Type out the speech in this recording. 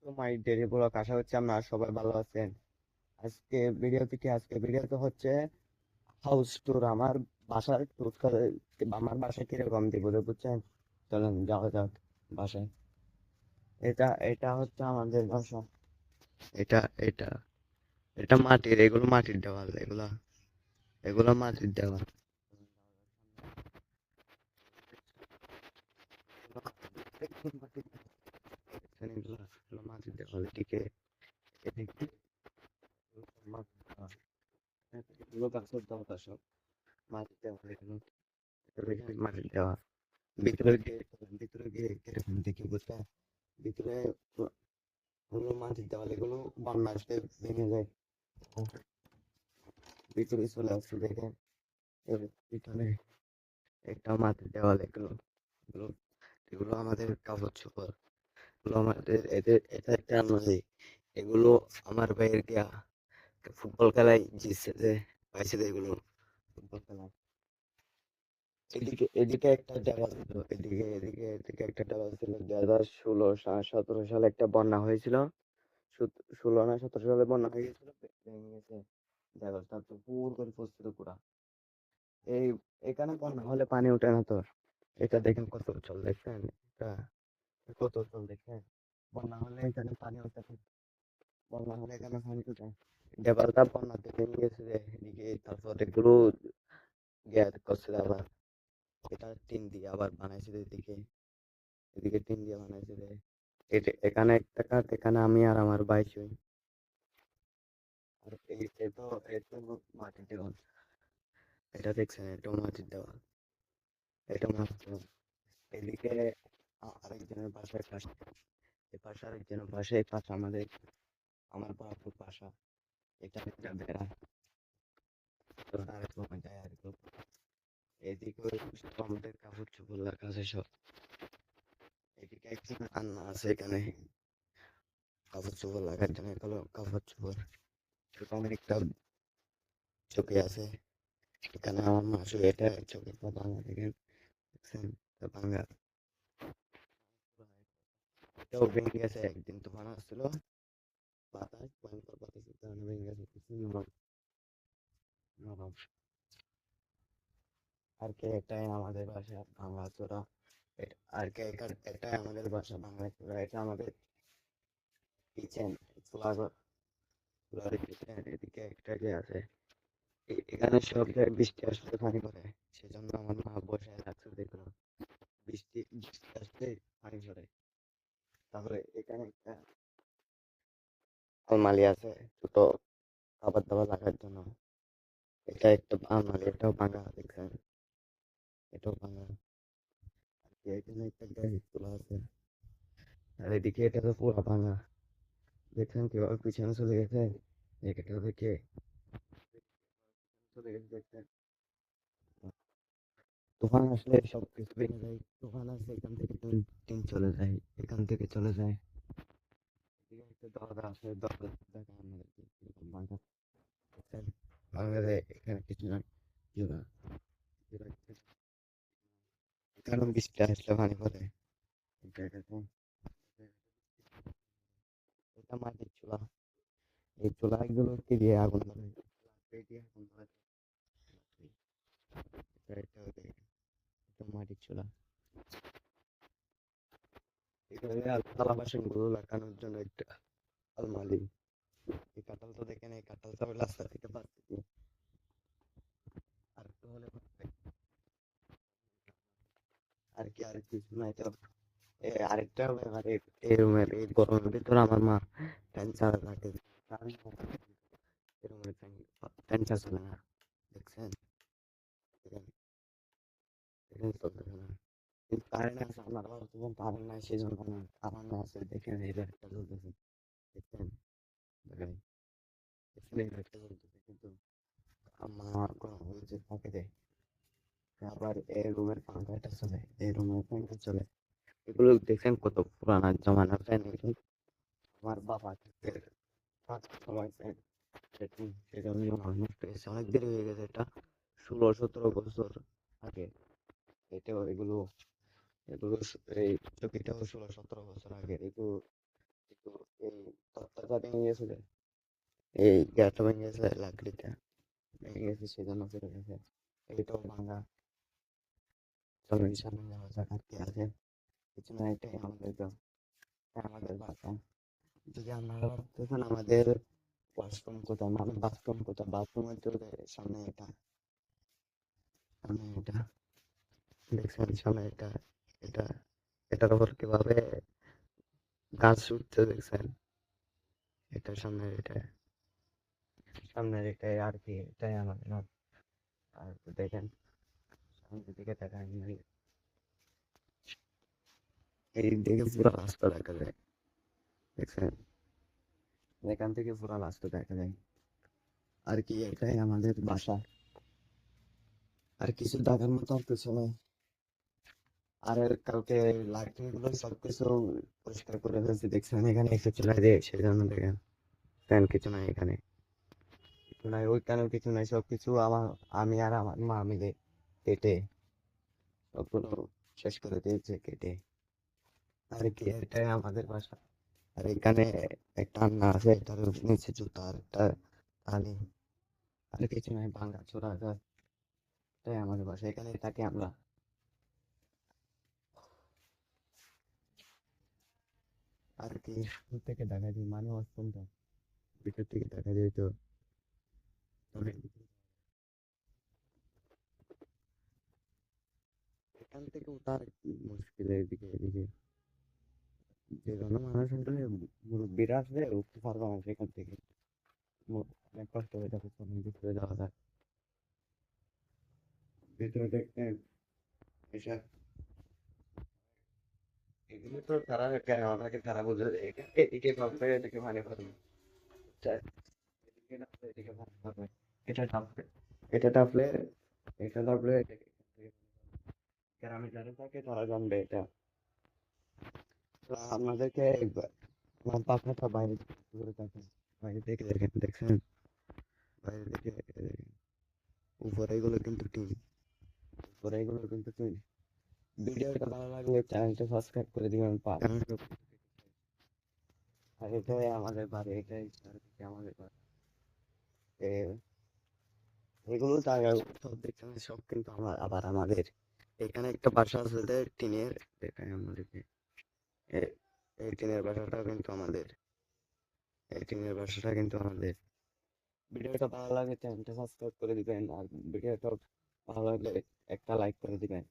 তো my daily blog, আশা হচ্ছে আপনারা সবাই ভালো আছেন। আজকে ভিডিওতে হচ্ছে হাউস ট্যুর, আমার বাসার ট্যুর করে। আমার বাসায় কিরকম দিব বুঝছেন। চলেন যাওয়া যাক বাসায়। এটা হচ্ছে আমাদের বাসা। এটা এটা এটা মাটির, এগুলো মাটির দেওয়াল, এগুলা এগুলো মাটির দেওয়াল। এগুলো মাটির দেওয়াল, এদিকে মাটির দেওয়াল। এগুলো গাছের দেওয়া, সব মাটির দেওয়াল এগুলো। মাটির দেওয়াল। ভিতরে গিয়ে কিরকম দেখি বুঝছেন। ভিতরে হলো মাটির দেওয়াল, এগুলো বন্যা আসলে ভেঙে যায়। ভিতরে চলে আসছে দেখেন। এর পিছনে একটা মাটির দেওয়াল, এগুলো এগুলো আমাদের কাপড় চোপড়। এগুলো আমাদের, এটা একটা আলমারি। এগুলো আমার ভাইয়ের গিয়া ফুটবল খেলায় জিতছে যে, পাইছে যে এগুলো ফুটবল খেলায়। এদিকে একটা দেওয়াল ছিল, এদিকে একটা দেওয়াল ছিল। 2016-17 সালে একটা বন্যা হয়েছিল। 16 না 17 সালে বন্যা হয়ে গেছিল, ভেঙে গেছে দেওয়ালটা, তো পুর করে পড়ছিল পুরা। এই এখানে বন্যা হলে পানি ওঠে না তো। এটা দেখেন কত উচ্চল দেখছেন। এটা কত উচ্চল দেখছেন। বন্যা হলে এখানে পানি ওঠে না। বন্যা হলে এখানে পানি ওঠে। দেওয়ালটা বন্যাতে ভেঙে গেছে যে এদিকে, তারপর এগুলো করছে আবার। এটা টিন দিয়ে আবার বানাইছে যে এদিকে, এদিকে টিন দিয়ে বানাইছে যে। এখানে একটা কাঠ, এখানে আমি আর আমার ভাই শুই। আর এই তো মাটির দেওয়াল। এটা দেখছেন, এটা মাটির দেওয়াল। এটা মাটির দেওয়াল। এদিকে আরেকজনের বাসায় পাশে, এ পাশে আরেকজনের পাশে, এই পাশে আমার বাপুর বাসা। এটা একটা বেড়া, তো আরেক রকম যায় আর কি। এদিকে সব আমাদের কাপড় চোপড় রাখা আছে সব। এদিকে একজন রান্না আছে এখানে, কাপড় চোপড় লাগার জন্য এগুলো কাপড় চোপড়। এখানে একটা চৌকি আছে, এখানে আমার মা শুয়ে, এটা চৌকিটা ভাঙা দেখেন, দেখছেন, এটা ভাঙা। এটাও ভেঙে গেছে, একদিন তুফান আসছিল, বাতাস, ভয়ঙ্কর বাতাসের কারণে ভেঙে গেছে কিছু নরম নরম। আর কে, এটাই আমাদের বাসা ভাঙাচোরা। আর কে, এটাই আমাদের বাসা ভাঙাচোরা। এটা আমাদের কিচেন, চুলাঘর, চুলার কিচেন। এদিকে একটা যে আছে, এখানে সব জায়গায় বৃষ্টি আসলে পানি পড়ে, সেজন্য আমার মা বসায় রাখছে দেখলো। বৃষ্টি আসলে পানি পড়ে। তারপরে এখানে একটা আলমারি আছে, ছোট খাবার দাবার রাখার জন্য। এটা একটা আলমারি, এটাও ভাঙা দেখছেন, এটাও ভাঙা। আর কি, এখানে একটা গ্যাস চুলা আছে। আর এদিকে এটা তো পুরো ভাঙা, দেখছেন কিভাবে পিছনে চলে গেছে। এটা দেখে চলে গেছে দেখছেন। তুফান আসলে সবকিছু ভেঙে যায়। তুফান আসলে এখান থেকে টিন টিন চলে যায়, এখান থেকে চলে যায়। এদিকে একটা দরজা আছে, দরজা দেখা আমাদেরকে কিরকম ভাঙা দেখছেন। ভাঙা যায়, এখানে কিছু নাই। জোড়া জোড়া কারণ বৃষ্টি আসলে পানি পড়ে। এটা দেখুন, এটা মাটির চুলা। এই চুলাগুলোকে দিয়ে আগুন ধরে, দিয়ে আগুন ধরে। এটা মাটির চুলা। এখানে থালা বাসন গুলো লাগানোর জন্য একটা আলমারি। এই কাঁঠালটা দেখেন, এই কাঁঠালটা আমি রাস্তা থেকে পাচ্ছি। আর একটু হলে আর কিছু নাই তো। আরেকটা ব্যাপার, এই রুমের এই গরমের ভিতরে আমার মা ফ্যান ছাড়া থাকে। এই রুমের ফ্যান ছাড়া চলে না, দেখছেন। এখানে এখানে চলতেছে না, কিন্তু কারেন্ট আছে। আমার আবার তখন কারেন্ট নাই, সেই জন্য আমার না আছে। দেখেন এই লাইটটা জ্বলতেছে, দেখছেন, দেখেন, দেখছেন এই লাইটটা জ্বলতেছে, কিন্তু আমার কোনো হয়েছে ফাঁকে দেয়। আবার এই রুমের পাঙ্খাটা চলে, এই রুমের পাঙ্খা চলে। এগুলো দেখছেন কত পুরানা জমানার ফ্যান এগুলো। আমার বাবা সময় ফ্যান, সেটা নষ্ট হয়েছে, অনেক দেরি হয়ে গেছে। এটা 16-17 বছর আগে। এটাও এগুলো এগুলো এই চকিটাও 16-17 বছর আগে। এগুলো গেটটা ভেঙে গেছে রে। এই গেটটা ভেঙে গেছে লাকড়িটা ভেঙে গেছে সেজন্য ফিরে গেছে। এইটাও ভাঙা। চলো সামনে যাওয়া যাক আর কি আছে কিছু না, এটাই আমাদের গ্রাম, আমাদের বাসা। যদি আপনারা ভাবতেছেন আমাদের ওয়াশরুম কোথায় মানে বাথরুম কোথায়, বাথরুমের তো সামনে এটা, সামনে এটা দেখছেন, সামনে এটা, এটা এটার উপর কিভাবে গাছ উঠতে দেখছেন, এটা সামনের এটা, সামনের এটাই আর কি, এটাই আমাদের ঘর। আর দেখেন সামনের দিকে তাকান, এই দিকে পুরো রাস্তা দেখা যায় দেখছেন, এখান থেকে পুরো রাস্তা দেখা যায় আর কি, এটাই আমাদের বাসা। আর কিছু দেখার মতো আর কিছু নেই। আর কালকে লাইটিং গুলো সবকিছু পরিষ্কার করে ফেলছি দেখছেন, এখানে এসে চলে যায় সেজন্য দেখেন ফ্যান কিছু নাই, এখানে কিছু নাই, ওইখানেও কিছু নাই, সবকিছু আমার আমি আর আমার মা মিলে কেটে সবগুলো শেষ করে দিয়েছে কেটে আর কি, এটাই আমাদের বাসা। আর এখানে একটা আন্না আছে, এটার নিচে জুতা আর একটা থালি, আর কিছু নাই, ভাঙা চোরা ঘর। এটাই আমাদের বাসা, এখানে থাকি আমরা আর কি। দূর থেকে দেখা যায় মানে অত্যন্ত, ভিতর থেকে দেখা যায় তো অনেক কিছু। এখান থেকে ওঠার মুশকিল, এদিকে এদিকে যে কোনো মানুষ আসলে মুরব্বীরা আসলে উঠতে পারবে না সেখান থেকে, অনেক কষ্ট হয়ে যাবে, অনেক ভিতরে যাওয়া যায়, ভিতরে দেখতে এসব এগুলো তো তারা কেন আমাকে তারা বুঝে এদিকে ভাববে এদিকে মানে পারবে, এদিকে না হলে এদিকে মানে পারবে, এটা টাফলে, এটা টাফলে, এটা টাফলে এটাকে গ্রামে যারা থাকে তারা জানবে এটা। তো আপনাদেরকে আমার পাখাটা বাইরে করে থাকে, বাইরে থেকে দেখেন দেখছেন, বাইরে থেকে দেখেন, উপরে এগুলো কিন্তু টিন, উপরে এগুলো কিন্তু টিন। ভিডিওটা ভালো লাগলে চ্যানেলটা সাবস্ক্রাইব করে দিবেন আর এটাই আমাদের বাড়ি, এটাই চারিদিকে আমাদের বাড়ি। এগুলো জায়গা সব দেখছেন, সব কিন্তু আমার আবার আমাদের এখানে একটা বাসা আছে যে টিনের, দেখাই আমাদেরকে, এ- এই টিনের বাসাটা কিন্তু আমাদের, এই টিনের বাসাটা কিন্তু আমাদের। ভিডিওটা ভালো লাগে চ্যানেলটা সাবস্ক্রাইব করে দিবেন, আর ভিডিওটা ভালো লাগলে একটা লাইক করে দিবেন।